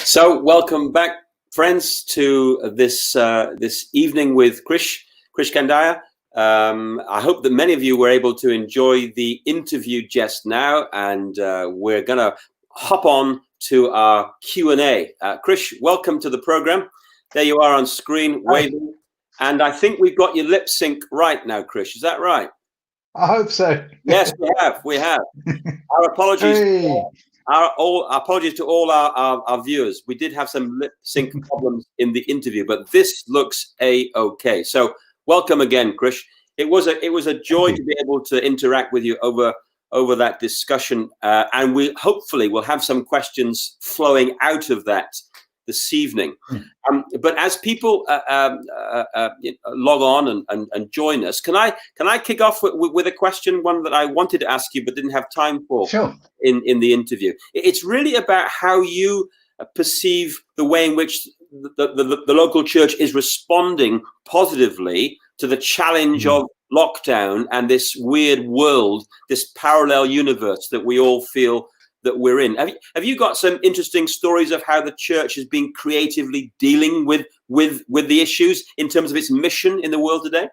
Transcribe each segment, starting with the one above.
So, welcome back, friends, to this evening with Krish Kandiah. I hope that many of you were able to enjoy the interview just now, and we're going to hop on to our Q&A. Krish, welcome to the program. There you are on screen, waving, and I think we've got your lip sync right now, Krish. Is that right? I hope so. Yes, we have. We have. Our apologies. Hey. Apologies to all our viewers. We did have some lip sync problems in the interview, but this looks a-okay. So welcome again, Krish. It was a joy to be able to interact with you over that discussion, and we hopefully will have some questions flowing out of that this evening. But as people log on and join us, can I kick off with a question, one that I wanted to ask you but didn't have time for? Sure. In the interview, it's really about how you perceive the way in which the local church is responding positively to the challenge of lockdown and this weird world, this parallel universe that we all feel that we're in. Have you got some interesting stories of how the church has been creatively dealing with the issues in terms of its mission in the world today?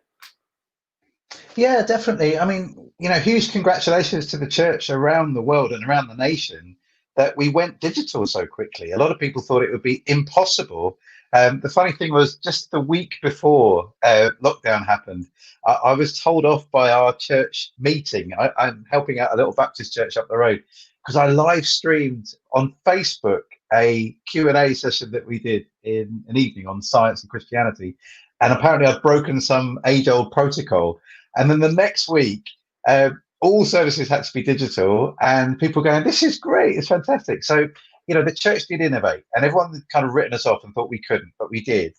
Yeah, definitely. I mean, huge congratulations to the church around the world and around the nation that we went digital so quickly. A lot of people thought it would be impossible. The funny thing was, just the week before lockdown happened, I was told off by our church meeting. I'm helping out a little Baptist church up the road, because I live streamed on Facebook a Q&A session that we did in an evening on science and Christianity. And apparently I'd broken some age-old protocol. And then the next week, all services had to be digital, and people going, this is great, it's fantastic. So, the church did innovate, and everyone had kind of written us off and thought we couldn't, but we did.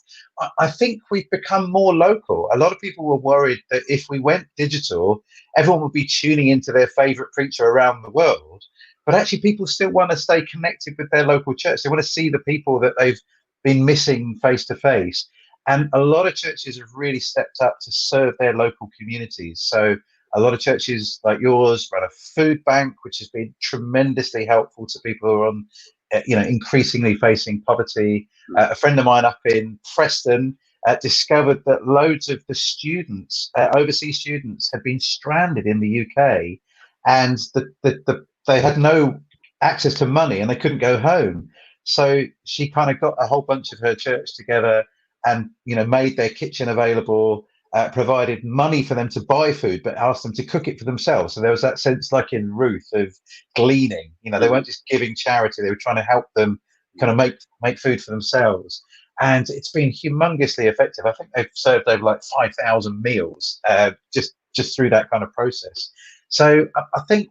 I think we've become more local. A lot of people were worried that if we went digital, everyone would be tuning into their favorite preacher around the world. But actually, people still want to stay connected with their local church. They want to see the people that they've been missing face to face. And a lot of churches have really stepped up to serve their local communities. So a lot of churches like yours run a food bank, which has been tremendously helpful to people who are on, increasingly facing poverty. A friend of mine up in Preston discovered that loads of the students, overseas students, had been stranded in the UK, and they had no access to money and they couldn't go home. So she kind of got a whole bunch of her church together and made their kitchen available, provided money for them to buy food, but asked them to cook it for themselves. So there was that sense, like in Ruth, of gleaning. They weren't just giving charity; they were trying to help them kind of make food for themselves. And it's been humongously effective. I think they've served over like 5,000 meals just through that kind of process. So I think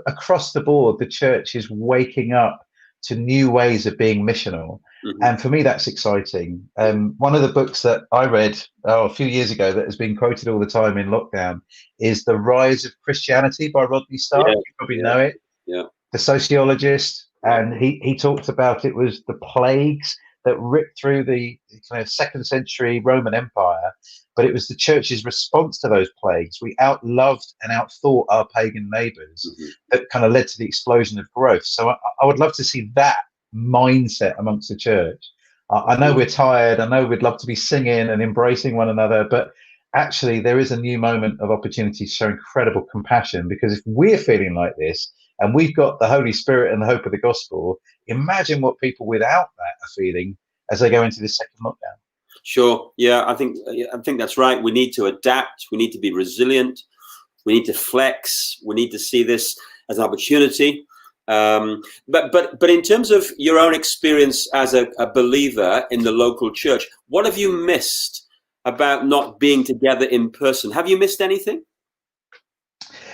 across the board, the church is waking up to new ways of being missional. And for me, that's exciting. One of the books that I read a few years ago that has been quoted all the time in lockdown is The Rise of Christianity by Rodney Stark. You probably know it. Yeah. The sociologist. And he talked about it was the plagues that ripped through the kind of 2nd century Roman Empire, but it was the church's response to those plagues. We outloved and outthought our pagan neighbors that kind of led to the explosion of growth. So I would love to see that mindset amongst the church. I know we're tired. I know we'd love to be singing and embracing one another, but actually there is a new moment of opportunity to show incredible compassion, because if we're feeling like this and we've got the Holy Spirit and the hope of the gospel, imagine what people without that are feeling as they go into this second lockdown. Sure. Yeah, I think that's right. We need to adapt. We need to be resilient. We need to flex. We need to see this as an opportunity. But in terms of your own experience as a believer in the local church, what have you missed about not being together in person? Have you missed anything?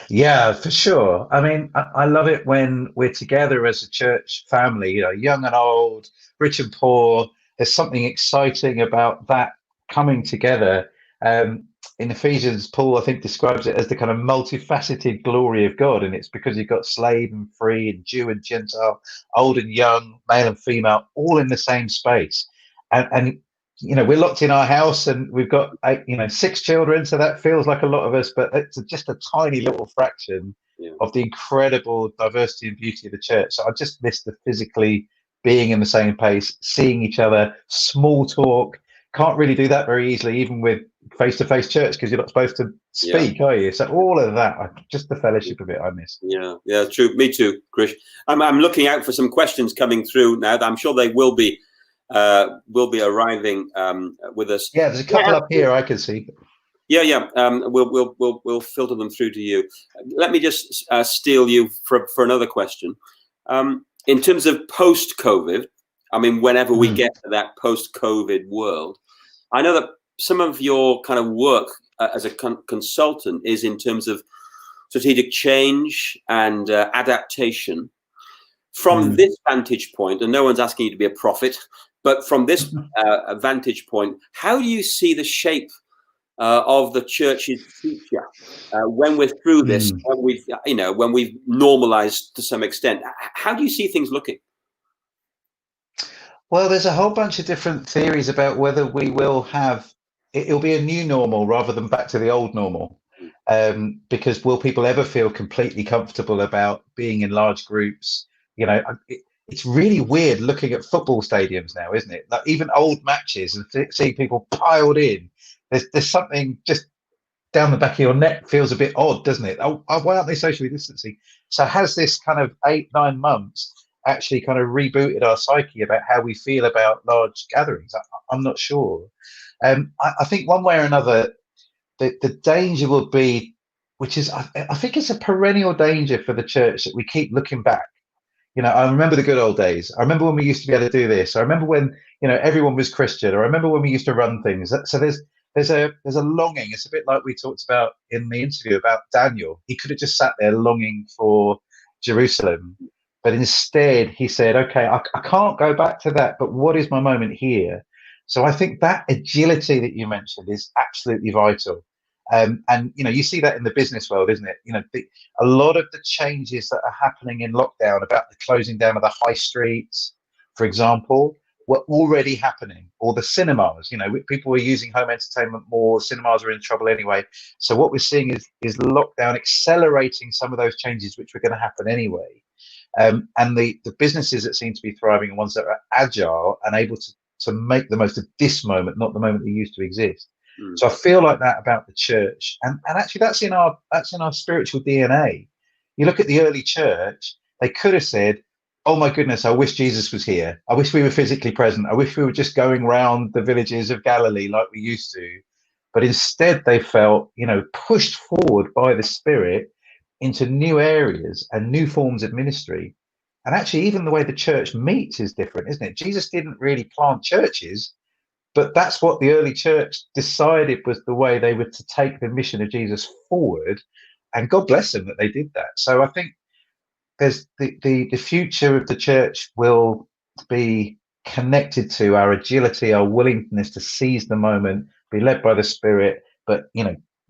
Yeah, for sure. I mean, I love it when we're together as a church family, young and old, rich and poor. There's something exciting about that coming together. In Ephesians, Paul, I think, describes it as the kind of multifaceted glory of God. And it's because you've got slave and free and Jew and Gentile, old and young, male and female, all in the same space. And we're locked in our house and we've got 6 children, so that feels like a lot of us, but it's just a tiny little fraction of the incredible diversity and beauty of the church. So I just miss the physically being in the same place, seeing each other, small talk. Can't really do that very easily, even with face-to-face church, because you're not supposed to speak, are you? So all of that, just the fellowship of it, I miss. Yeah, true. Me too, Krish. I'm looking out for some questions coming through now. I'm sure they will be arriving with us. Yeah, there's a couple up here I can see. Yeah. We'll filter them through to you. Let me just steal you for another question. In terms of post-COVID, I mean, whenever we get to that post-COVID world, I know that some of your kind of work as a consultant is in terms of strategic change and adaptation. From this vantage point, and no one's asking you to be a prophet, but from this vantage point, how do you see the shape of the church's future when we're through this, when we've normalized to some extent? How do you see things looking? Well, there's a whole bunch of different theories about whether we will have, it'll be a new normal rather than back to the old normal. Because will people ever feel completely comfortable about being in large groups? You know, it's really weird looking at football stadiums now, isn't it? Like even old matches and seeing people piled in. There's something just down the back of your neck feels a bit odd, doesn't it? Oh, why aren't they socially distancing? So has this kind of 8-9 months actually kind of rebooted our psyche about how we feel about large gatherings? I'm not sure. I think one way or another, the danger will be, which is, I think it's a perennial danger for the church, that we keep looking back. You know, I remember the good old days. I remember when we used to be able to do this. I remember when, everyone was Christian. I remember when we used to run things. So there's a longing. It's a bit like we talked about in the interview about Daniel. He could have just sat there longing for Jerusalem, but instead he said, okay, I can't go back to that, but what is my moment here? So I think that agility that you mentioned is absolutely vital. And you see that in the business world, isn't it? A lot of the changes that are happening in lockdown about the closing down of the high streets, for example, were already happening. Or the cinemas, people were using home entertainment more. Cinemas are in trouble anyway. So what we're seeing is lockdown accelerating some of those changes which were going to happen anyway. And the businesses that seem to be thriving are ones that are agile and able to make the most of this moment, not the moment that used to exist. So I feel like that about the church, and actually that's in our spiritual DNA. You look at the early church; they could have said, "Oh my goodness, I wish Jesus was here. I wish we were physically present. I wish we were just going round the villages of Galilee like we used to." But instead, they felt, pushed forward by the Spirit into new areas and new forms of ministry. And actually, even the way the church meets is different, isn't it? Jesus didn't really plant churches. But that's what the early church decided was the way they were to take the mission of Jesus forward, and God bless them that they did that. So I think there's the future of the church will be connected to our agility, our willingness to seize the moment, be led by the Spirit, but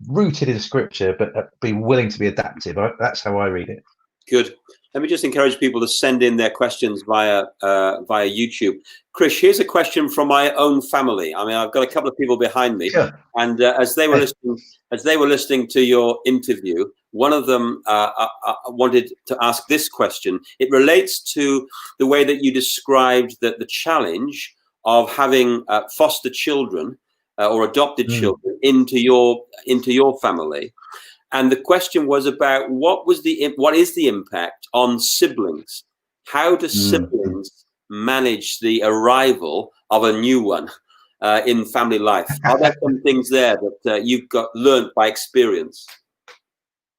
rooted in Scripture, but be willing to be adaptive. That's how I read it. Good. Let me just encourage people to send in their questions via YouTube. Krish, here's a question from my own family. I mean, I've got a couple of people behind me, sure. And as they were listening to your interview, one of them wanted to ask this question. It relates to the way that you described the challenge of having foster children or adopted children into your family. And the question was about what is the impact on siblings? How do siblings manage the arrival of a new one in family life? Are there some things there that you've learned by experience?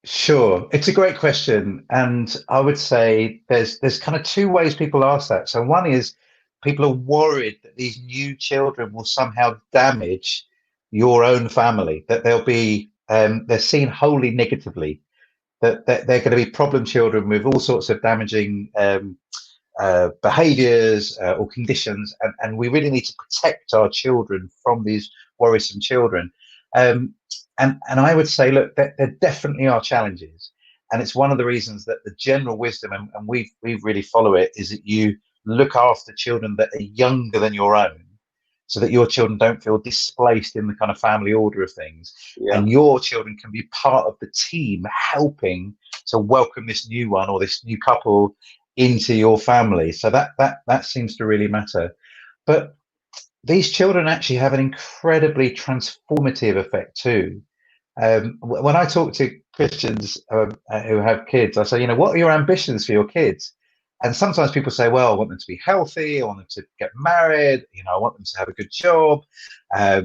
Sure, it's a great question, and I would say there's kind of two ways people ask that. So one is people are worried that these new children will somehow damage your own family, that they'll be they're seen wholly negatively, that they're going to be problem children with all sorts of damaging behaviors or conditions, and we really need to protect our children from these worrisome children. And I would say, look, there definitely are challenges, and it's one of the reasons that the general wisdom, and we really follow it, is that you look after children that are younger than your own, so that your children don't feel displaced in the kind of family order of things. Yeah. And your children can be part of the team helping to welcome this new one or this new couple into your family. So that seems to really matter. But these children actually have an incredibly transformative effect too. When I talk to Christians who have kids, I say, what are your ambitions for your kids? And sometimes people say, well, I want them to be healthy. I want them to get married. I want them to have a good job. I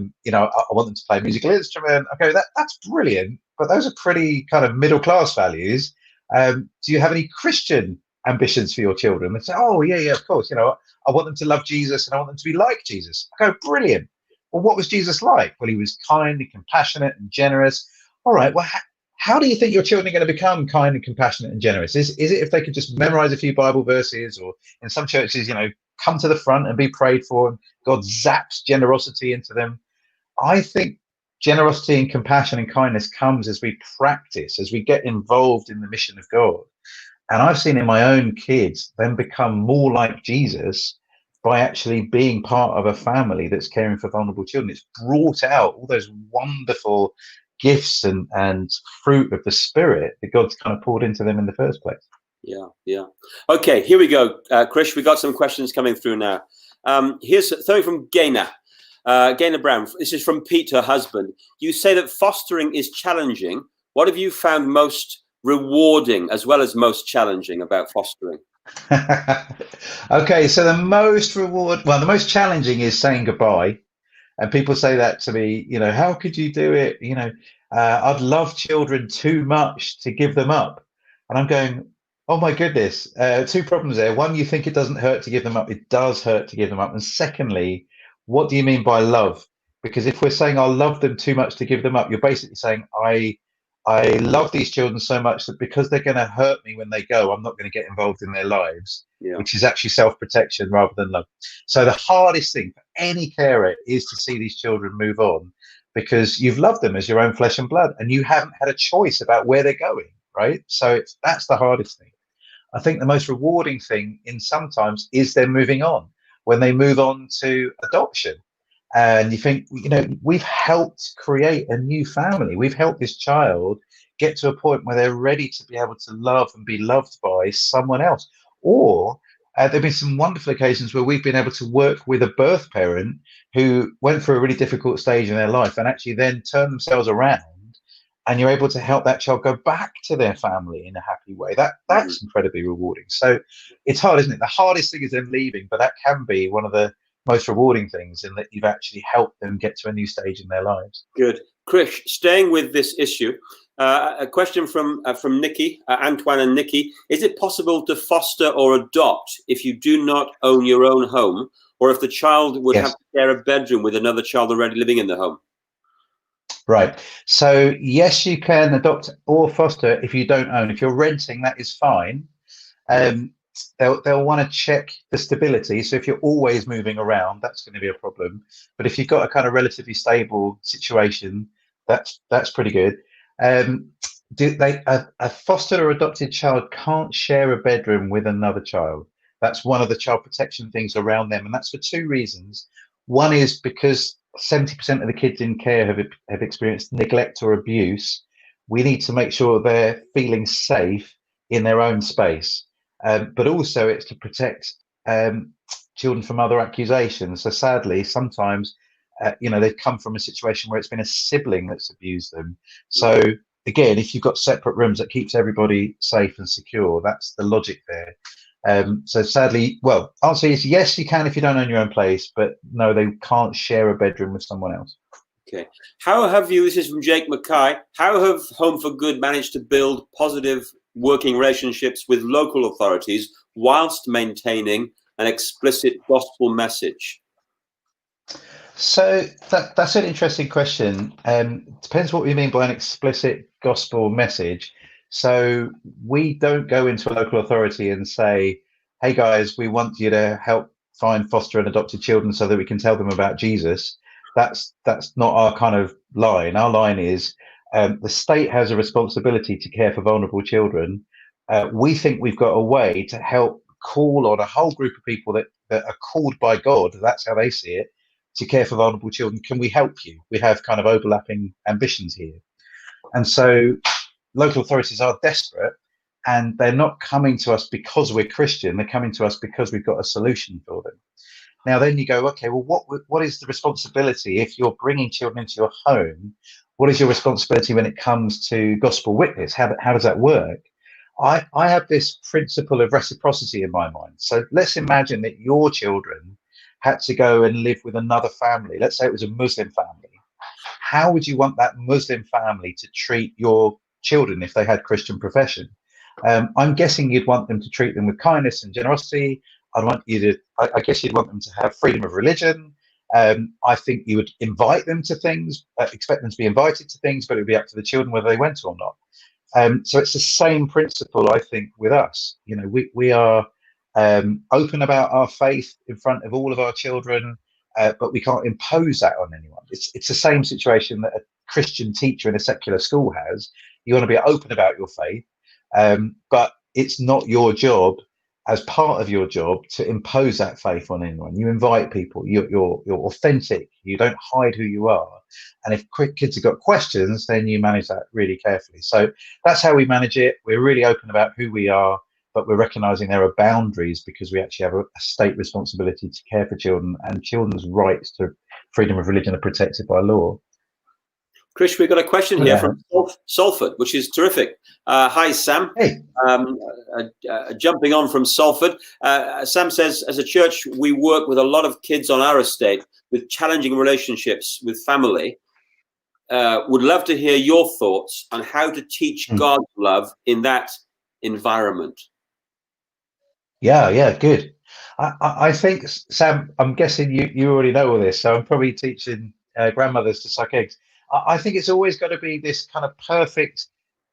want them to play a musical instrument. Okay, that's brilliant. But those are pretty kind of middle class values. Do you have any Christian ambitions for your children? They say, oh, yeah, of course. I want them to love Jesus and I want them to be like Jesus. I go, brilliant. Well, what was Jesus like? Well, he was kind and compassionate and generous. All right. Well, how do you think your children are going to become kind and compassionate and generous? Is it if they could just memorize a few Bible verses, or in some churches, come to the front and be prayed for, and God zaps generosity into them? I think generosity and compassion and kindness comes as we practice, as we get involved in the mission of God. And I've seen in my own kids them become more like Jesus by actually being part of a family that's caring for vulnerable children. It's brought out all those wonderful gifts and fruit of the Spirit that God's kind of poured into them in the first place. Yeah. Okay, here we go, Krish. We got some questions coming through now. Here's something from Gaynor Brown. This is from Pete, her husband. You say that fostering is challenging. What have you found most rewarding as well as most challenging about fostering? Okay, so the most challenging is saying goodbye. And people say that to me, how could you do it? I'd love children too much to give them up. And I'm going, oh my goodness, two problems there. One, you think it doesn't hurt to give them up. It does hurt to give them up. And secondly, what do you mean by love? Because if we're saying I'll love them too much to give them up, you're basically saying I love these children so much that because they're going to hurt me when they go, I'm not going to get involved in their lives, which is actually self-protection rather than love. So the hardest thing for any carer is to see these children move on, because you've loved them as your own flesh and blood and you haven't had a choice about where they're going, right? So that's the hardest thing. I think the most rewarding thing in sometimes is them moving on, when they move on to adoption. And you think, we've helped create a new family. We've helped this child get to a point where they're ready to be able to love and be loved by someone else. Or there have been some wonderful occasions where we've been able to work with a birth parent who went through a really difficult stage in their life and actually then turned themselves around, and you're able to help that child go back to their family in a happy way. That's incredibly rewarding. So it's hard, isn't it? The hardest thing is them leaving, but that can be one of the most rewarding things, in that you've actually helped them get to a new stage in their lives. Good. Krish, staying with this issue, a question from Nikki, Antoine and Nikki. Is it possible to foster or adopt if you do not own your own home, or if the child would have to share a bedroom with another child already living in the home? Right. So yes, you can adopt or foster if you don't own. If you're renting, that is fine. They'll want to check the stability. So if you're always moving around, that's going to be a problem. But if you've got a kind of relatively stable situation, that's pretty good. A fostered or adopted child can't share a bedroom with another child. That's one of the child protection things around them, and that's for two reasons. One is because 70% of the kids in care have experienced neglect or abuse. We need to make sure they're feeling safe in their own space. But also it's to protect children from other accusations. So sadly, sometimes, they've come from a situation where it's been a sibling that's abused them. So again, if you've got separate rooms, that keeps everybody safe and secure. That's the logic there. So sadly, answer is yes, you can if you don't own your own place, but no, they can't share a bedroom with someone else. Okay. How have you, this is from Jake Mackay, how have Home for Good managed to build positive working relationships with local authorities whilst maintaining an explicit gospel message? So that's an interesting question. Depends what we mean by an explicit gospel message. So we don't go into a local authority and say, hey guys, we want you to help find foster and adopted children so that we can tell them about Jesus. That's not our kind of line. Our line is the state has a responsibility to care for vulnerable children. We think we've got a way to help call on a whole group of people that are called by God, that's how they see it, to care for vulnerable children. Can we help you? We have kind of overlapping ambitions here. And so local authorities are desperate and they're not coming to us because we're Christian. They're coming to us because we've got a solution for them. Now, then you go, okay, well, what is the responsibility if you're bringing children into your home? What is your responsibility when it comes to gospel witness? How does that work? I have this principle of reciprocity in my mind. So let's imagine that your children had to go and live with another family. Let's say it was a Muslim family. How would you want that Muslim family to treat your children if they had Christian profession? I'm guessing you'd want them to treat them with kindness and generosity. I guess you'd want them to have freedom of religion. I think you would invite them to things, expect them to be invited to things, but it would be up to the children whether they went or not. So it's the same principle, I think, with us. You know, we are open about our faith in front of all of our children, but we can't impose that on anyone. It's the same situation that a Christian teacher in a secular school has. You want to be open about your faith, but it's not your job, as part of your job, to impose that faith on anyone. You invite people. You're authentic. You don't hide who you are. And if kids have got questions, then you manage that really carefully. So that's how we manage it. We're really open about who we are, but we're recognizing there are boundaries because we actually have a state responsibility to care for children, and children's rights to freedom of religion are protected by law. Krish, we've got a question here from Salford, which is terrific. Hi, Sam. Hey. Jumping on from Salford. Sam says, as a church, we work with a lot of kids on our estate with challenging relationships with family. Would love to hear your thoughts on how to teach God's love in that environment. Yeah, good. I think, Sam, I'm guessing you already know all this, so I'm probably teaching grandmothers to suck eggs. I think it's always got to be this kind of perfect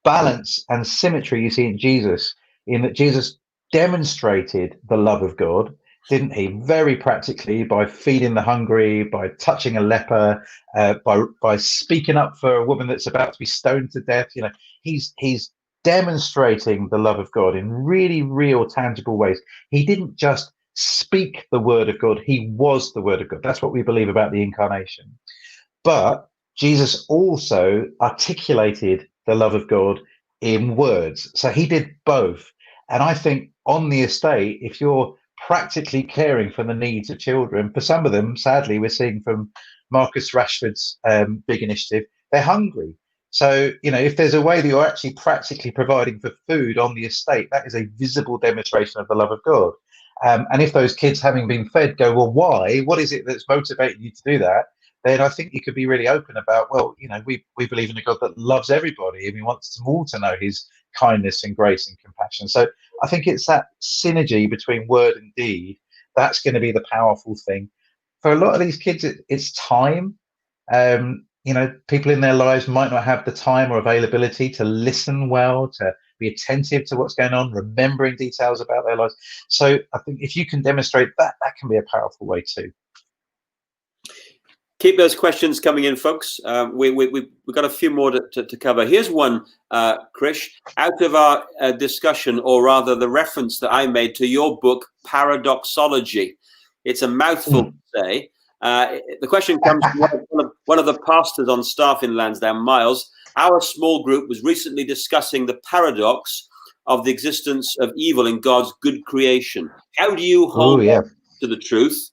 balance and symmetry you see in Jesus, in that Jesus demonstrated the love of God, didn't he? Very practically, by feeding the hungry, by touching a leper, by speaking up for a woman that's about to be stoned to death. You know, he's demonstrating the love of God in really real, tangible ways. He didn't just speak the word of God, he was the word of God. That's what we believe about the incarnation. But Jesus also articulated the love of God in words. So he did both. And I think on the estate, if you're practically caring for the needs of children, for some of them, sadly, we're seeing from Marcus Rashford's big initiative, they're hungry. So, you know, if there's a way that you're actually practically providing for food on the estate, that is a visible demonstration of the love of God. And if those kids, having been fed, go, well, why? What is it that's motivating you to do that? Then I think you could be really open about, well, you know, we believe in a God that loves everybody, and he wants them all to know his kindness and grace and compassion. So I think it's that synergy between word and deed that's going to be the powerful thing. For a lot of these kids, it's time. You know, people in their lives might not have the time or availability to listen well, to be attentive to what's going on, remembering details about their lives. So I think if you can demonstrate that, that can be a powerful way too. Keep those questions coming in, folks. We've got a few more to cover. Here's one, Krish, out of our discussion, or rather the reference that I made to your book, Paradoxology. It's a mouthful to say. The question comes from one of the pastors on staff in Lansdowne, Miles. Our small group was recently discussing the paradox of the existence of evil in God's good creation. How do you hold on to the truth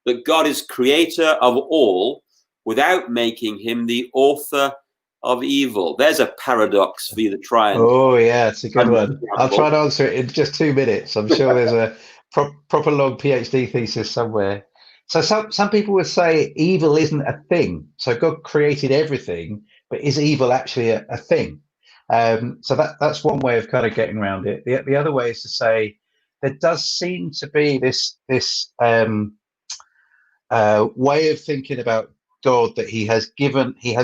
that God is creator of all without making him the author of evil? There's a paradox for you to try and... Oh, yeah, it's a good one. I'll try and answer it in just 2 minutes. I'm sure there's a proper long PhD thesis somewhere. So some people would say evil isn't a thing. So God created everything, but is evil actually a thing? So that's one way of kind of getting around it. The other way is to say there does seem to be this way of thinking about God, that he has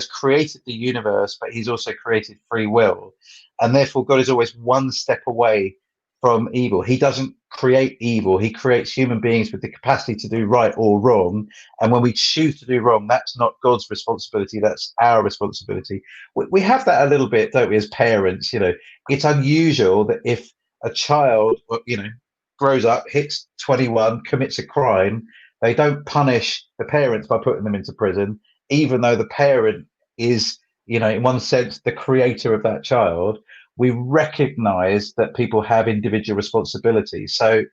created the universe, but he's also created free will, and therefore God is always one step away from evil. He doesn't create evil, he creates human beings with the capacity to do right or wrong, and when we choose to do wrong, that's not God's responsibility, that's our responsibility. We have that a little bit, don't we, as parents? You know, it's unusual that if a child, you know, grows up, hits 21, commits a crime, they don't punish the parents by putting them into prison, even though the parent is, you know, in one sense, the creator of that child. we recognize that people have individual responsibilities. So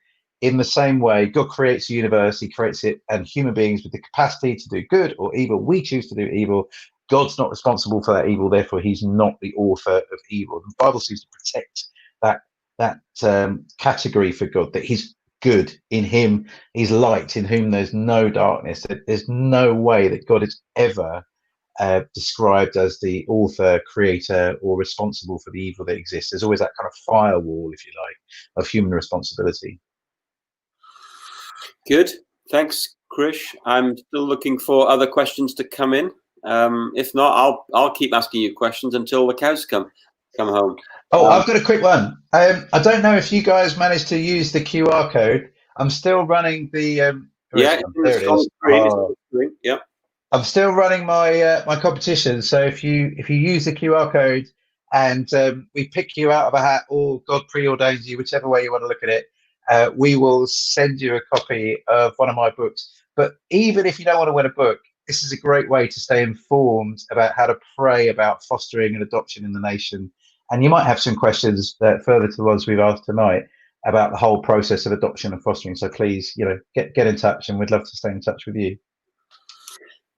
in the same way, God creates the universe, he creates it, and human beings with the capacity to do good or evil. We choose to do evil. God's not responsible for that evil, therefore he's not the author of evil. The Bible seems to protect that category for God, that he's good, in him he's light, in whom there's no darkness. There's no way that God is ever described as the author, creator, or responsible for the evil that exists. There's always that kind of firewall, if you like, of human responsibility. Good. Thanks, Krish. I'm still looking for other questions to come in. If not, I'll keep asking you questions until the cows come home. Oh, I've got a quick one. I don't know if you guys managed to use the QR code. I'm still running the. Yeah, there it is. Yep. I'm still running my my competition. So if you use the QR code and we pick you out of a hat, or God preordains you, whichever way you want to look at it, we will send you a copy of one of my books. But even if you don't want to win a book, this is a great way to stay informed about how to pray about fostering and adoption in the nation. And you might have some questions further to the ones we've asked tonight about the whole process of adoption and fostering. So please, get in touch, and we'd love to stay in touch with you.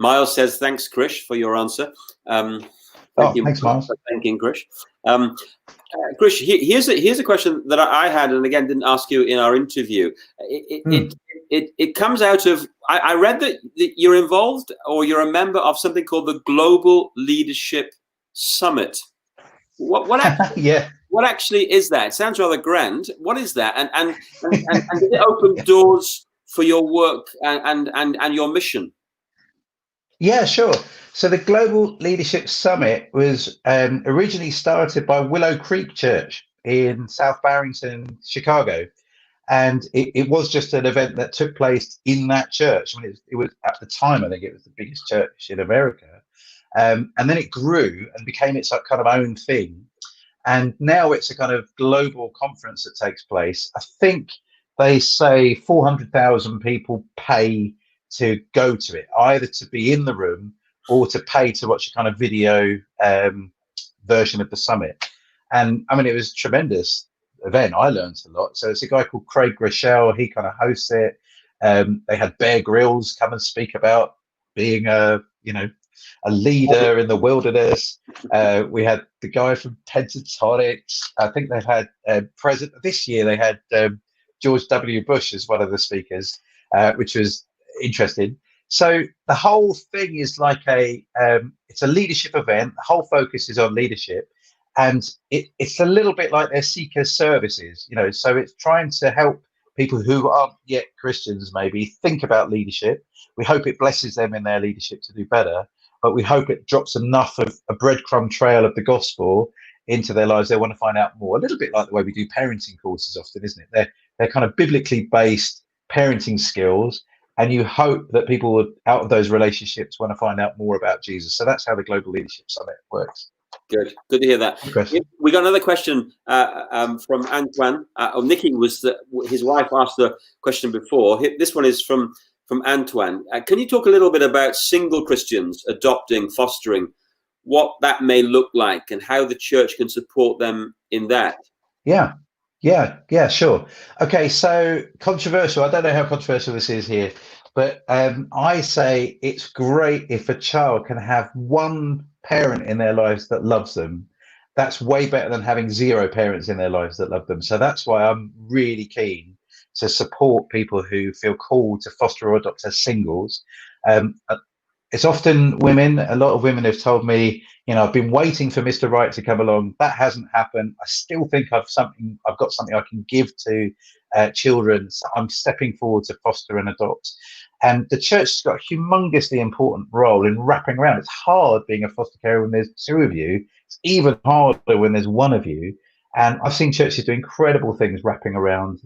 Miles says, thanks, Krish, for your answer. Thank you. Thanks, Miles. For thanking Krish. Krish, here's a question that I had, and again, didn't ask you in our interview. It comes out of, I read that you're involved, or you're a member of something called the Global Leadership Summit. What actually, yeah. What actually is that? It sounds rather grand. What is that? And does it open doors for your work and your mission? Yeah, sure. So the Global Leadership Summit was originally started by Willow Creek Church in South Barrington, Chicago. And it was just an event that took place in that church. I mean, it was at the time, I think it was the biggest church in America. And then it grew and became its kind of own thing. And now it's a kind of global conference that takes place. I think they say 400,000 people pay to go to it, either to be in the room or to pay to watch a kind of video version of the summit. And I mean, it was a tremendous event. I learned a lot. So it's a guy called Craig Groeschel. He kind of hosts it. They had Bear Grylls come and speak about being a leader in the wilderness. We had the guy from Pentatonics. I think they've had president this year. They had George W. Bush as one of the speakers, which was interesting. So the whole thing is like it's a leadership event. The whole focus is on leadership, and it's a little bit like their seeker services, so it's trying to help people who aren't yet Christians maybe think about leadership. We hope it blesses them in their leadership to do better, but we hope it drops enough of a breadcrumb trail of the gospel into their lives. They want to find out more, a little bit like the way we do parenting courses often, isn't it? They're kind of biblically based parenting skills, and you hope that people would, out of those relationships, want to find out more about Jesus. So that's how the Global Leadership Summit works. Good to hear that. We got another question from Antoine. Nikki his wife asked the question before. This one is from Antoine. Can you talk a little bit about single Christians adopting, fostering, what that may look like, and how the church can support them in that? Yeah, sure. Okay, so controversial. I don't know how controversial this is here, but I say it's great if a child can have one parent in their lives that loves them. That's way better than having zero parents in their lives that love them. So that's why I'm really keen to support people who feel called to foster or adopt as singles. It's often women. A lot of women have told me, I've been waiting for Mr. Right to come along. That hasn't happened. I still think I've got something I can give to children. So I'm stepping forward to foster and adopt. And the church has got a humongously important role in wrapping around. It's hard being a foster carer when there's two of you. It's even harder when there's one of you. And I've seen churches do incredible things wrapping around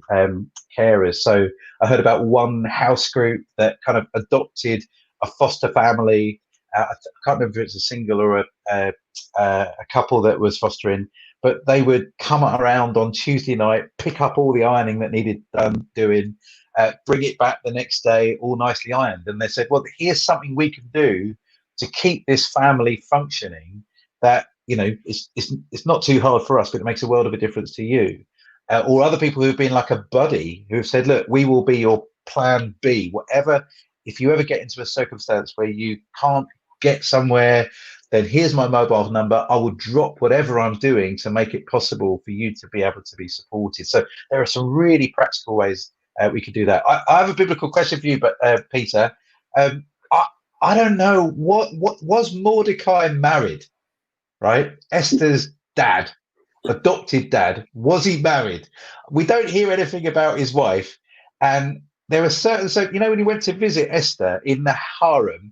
carers. So I heard about one house group that kind of adopted a foster family. I can't remember if it's a single or a couple that was fostering, but they would come around on Tuesday night, pick up all the ironing that needed doing, bring it back the next day, all nicely ironed. And they said, well, here's something we can do to keep this family functioning that it's not too hard for us, but it makes a world of a difference to you. Or other people who've been like a buddy who have said, look, we will be your plan B, whatever. If you ever get into a circumstance where you can't get somewhere, then here's my mobile number. I will drop whatever I'm doing to make it possible for you to be able to be supported. So there are some really practical ways we could do that. I have a biblical question for you, but Peter, I don't know what was Mordecai married, right? Esther's dad, adopted dad, was he married? We don't hear anything about his wife, and there are certain, so when he went to visit Esther in the harem,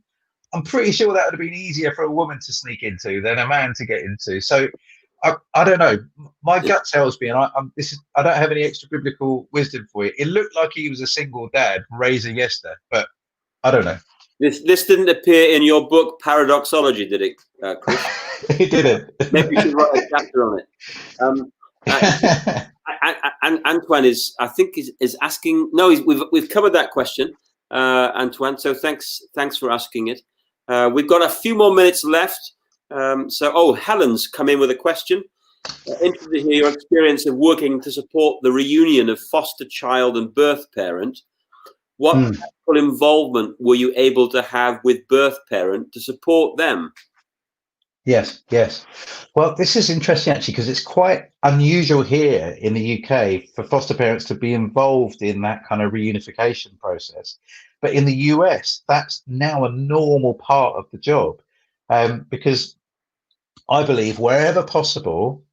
I'm pretty sure that would have been easier for a woman to sneak into than a man to get into. So I don't know. My gut tells me, and I don't have any extra biblical wisdom for you. It looked like he was a single dad raising Esther, but I don't know. This didn't appear in your book Paradoxology, did it, Chris? It didn't. Maybe you should write a chapter on it. And Antoine is asking. No, we've covered that question, Antoine. So thanks for asking it. We've got a few more minutes left. Helen's come in with a question. Interested to hear your experience of working to support the reunion of foster child and birth parent. What practical involvement were you able to have with birth parent to support them? Yes. Well, this is interesting actually, because it's quite unusual here in the UK for foster parents to be involved in that kind of reunification process. But in the US, that's now a normal part of the job, because I believe wherever possible,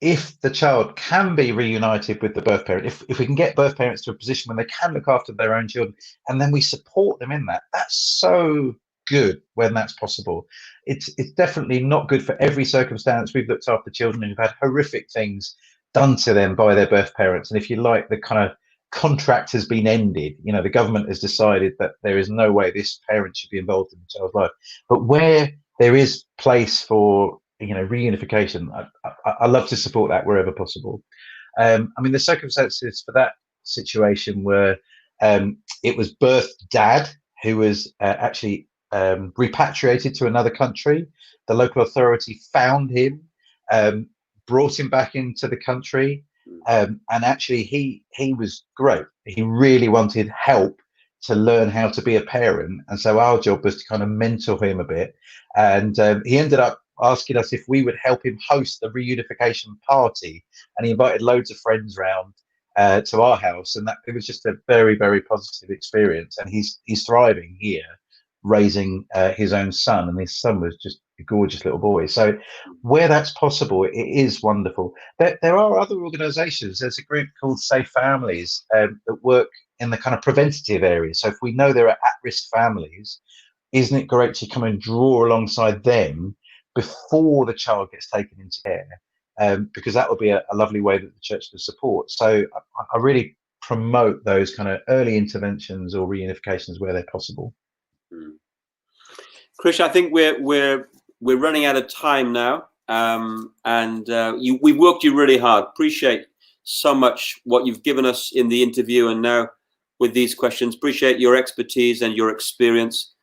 if the child can be reunited with the birth parent, if we can get birth parents to a position when they can look after their own children, and then we support them in that, that's so good when that's possible. It's definitely not good for every circumstance. We've looked after children who've had horrific things done to them by their birth parents, and if you like, the kind of contract has been ended. The government has decided that there is no way this parent should be involved in the child's life. But where there is place for reunification, I love to support that wherever possible. The circumstances for that situation were it was birth dad who was actually repatriated to another country. The local authority found him, brought him back into the country, and actually he was great. He really wanted help to learn how to be a parent, and so our job was to kind of mentor him a bit, and he ended up asking us if we would help him host the reunification party, and he invited loads of friends round to our house, and that it was just a very, very positive experience. And he's thriving here, raising his own son, and his son was just a gorgeous little boy. So where that's possible, it is wonderful. There are other organizations. There's a group called Safe Families that work in the kind of preventative area. So if we know there are at-risk families, isn't it great to come and draw alongside them before the child gets taken into care? Because that would be a lovely way that the church can support. So I really promote those kind of early interventions or reunifications where they're possible. Krish, I think we're running out of time now, we worked you really hard. Appreciate so much what you've given us in the interview, and now with these questions. Appreciate your expertise and your experience.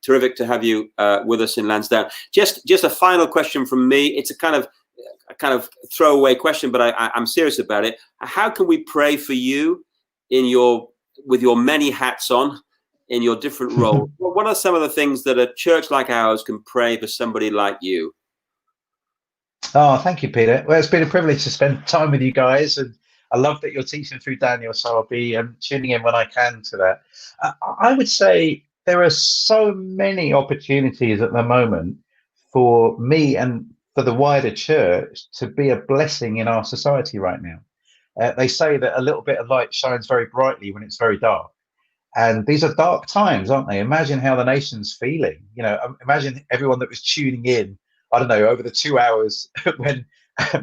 Terrific to have you with us in Lansdowne. Just a final question from me. It's a kind of throwaway question, but I'm serious about it. How can we pray for you with your many hats on, in your different roles? What are some of the things that a church like ours can pray for somebody like you? Oh, thank you, Peter. Well, it's been a privilege to spend time with you guys, and I love that you're teaching through Daniel, so I'll be tuning in when I can to that. I would say there are so many opportunities at the moment for me and for the wider church to be a blessing in our society right now. They say that a little bit of light shines very brightly when it's very dark. And these are dark times, aren't they? Imagine how the nation's feeling. Imagine everyone that was tuning in, I don't know, over the 2 hours when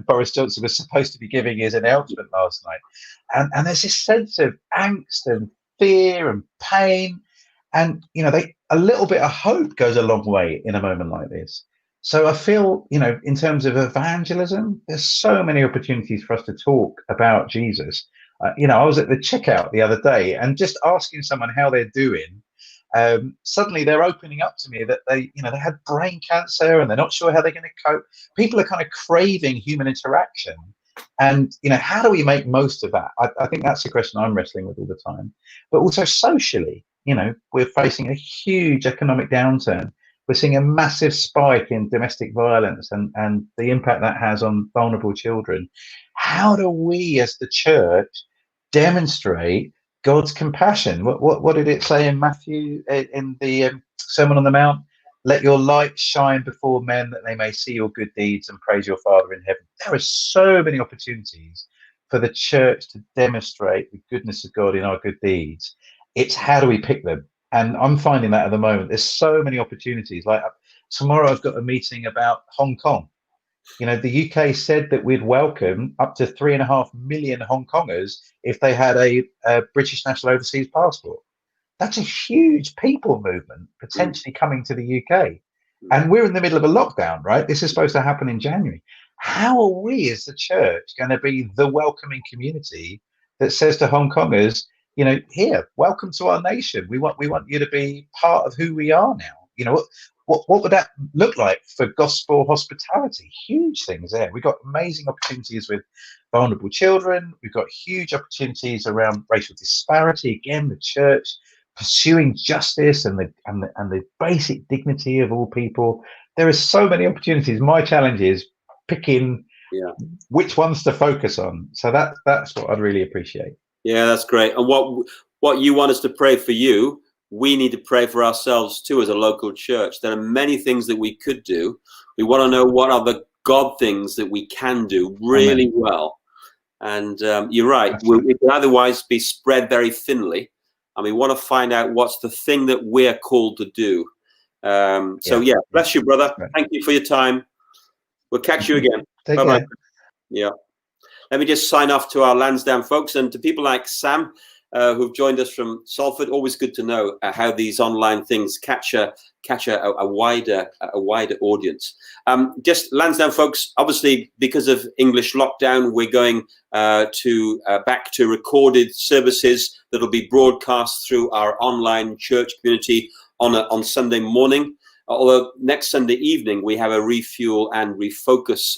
Boris Johnson was supposed to be giving his announcement last night. And there's this sense of angst and fear and pain. And, a little bit of hope goes a long way in a moment like this. So I feel, in terms of evangelism, there's so many opportunities for us to talk about Jesus. I was at the checkout the other day and just asking someone how they're doing. Suddenly they're opening up to me that they had brain cancer and they're not sure how they're going to cope. People are kind of craving human interaction. And, how do we make most of that? I think that's the question I'm wrestling with all the time. But also socially, we're facing a huge economic downturn. We're seeing a massive spike in domestic violence and the impact that has on vulnerable children. How do we as the church demonstrate God's compassion? What did it say in Matthew in the Sermon on the Mount? Let your light shine before men that they may see your good deeds and praise your Father in heaven. There are so many opportunities for the church to demonstrate the goodness of God in our good deeds. It's how do we pick them? And I'm finding that at the moment. There's so many opportunities. Like tomorrow, I've got a meeting about Hong Kong. The UK said that we'd welcome up to 3.5 million Hong Kongers if they had a British national overseas passport. That's a huge people movement potentially coming to the UK. And we're in the middle of a lockdown, right? This is supposed to happen in January. How are we as the church going to be the welcoming community that says to Hong Kongers, here, welcome to our nation. We want you to be part of who we are now. What would that look like for gospel hospitality? Huge things there. We've got amazing opportunities with vulnerable children. We've got huge opportunities around racial disparity. Again, the church pursuing justice and the basic dignity of all people. There are so many opportunities. My challenge is picking which ones to focus on. So that's what I'd really appreciate. Yeah, that's great. And what you want us to pray for you, we need to pray for ourselves too as a local church. There are many things that we could do. We want to know what are the God things that we can do really well. And you're right. We can otherwise be spread very thinly. And we want to find out what's the thing that we're called to do. Bless you, brother. Thank you for your time. We'll catch you again. Bye-bye. Yeah. Let me just sign off to our Lansdowne folks and to people like Sam, who've joined us from Salford. Always good to know how these online things catch a wider audience. Just Lansdowne folks, obviously because of English lockdown, we're going back to recorded services that'll be broadcast through our online church community on Sunday morning. Although next Sunday evening we have a refuel and refocus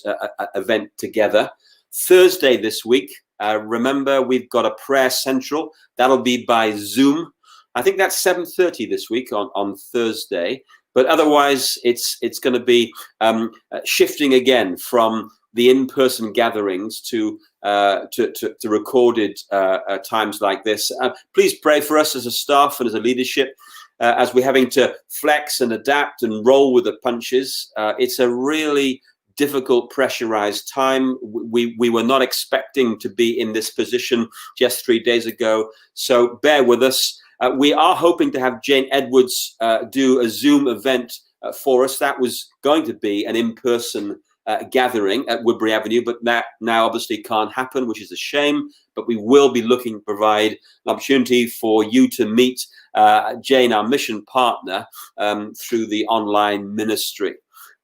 event together. Thursday this week, remember we've got a prayer central that'll be by Zoom. I think that's 7:30 this week on Thursday. But otherwise, it's going to be shifting again from the in-person gatherings to recorded times like this. Please pray for us as a staff and as a leadership as we're having to flex and adapt and roll with the punches. It's a really difficult, pressurized time. We were not expecting to be in this position just 3 days ago. So bear with us. We are hoping to have Jane Edwards do a Zoom event for us. That was going to be an in-person gathering at Woodbury Avenue, but that now obviously can't happen, which is a shame. But we will be looking to provide an opportunity for you to meet Jane, our mission partner, through the online ministry.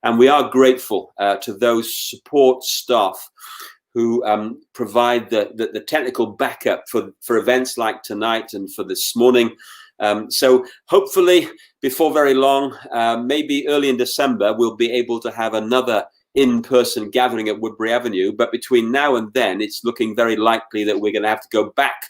And we are grateful to those support staff who provide the technical backup for events like tonight and for this morning. So hopefully before very long, maybe early in December, we'll be able to have another in-person gathering at Woodbury Avenue. But between now and then, it's looking very likely that we're going to have to go back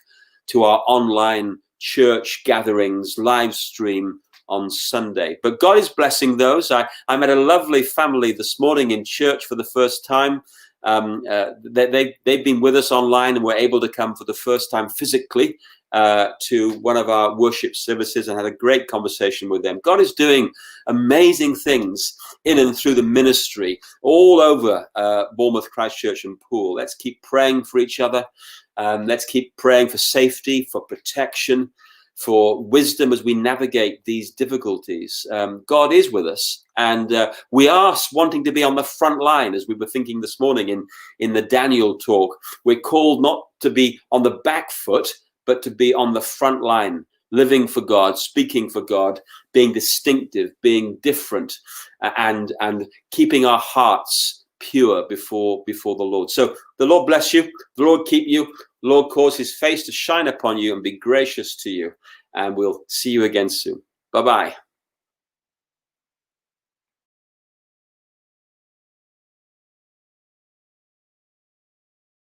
to our online church gatherings, live stream on Sunday. But God is blessing those. I met a lovely family this morning in church for the first time. They've been with us online and were able to come for the first time physically to one of our worship services and had a great conversation with them. God is doing amazing things in and through the ministry all over Bournemouth, Christchurch and Poole. Let's keep praying for each other. Let's keep praying for safety, for protection, for wisdom as we navigate these difficulties. God is with us, and we are wanting to be on the front line, as we were thinking this morning in the Daniel talk. We're called not to be on the back foot, but to be on the front line, living for God, speaking for God, being distinctive, being different, and keeping our hearts pure before the Lord. So the Lord bless you, the Lord keep you, the Lord cause his face to shine upon you and be gracious to you. And we'll see you again soon. Bye-bye.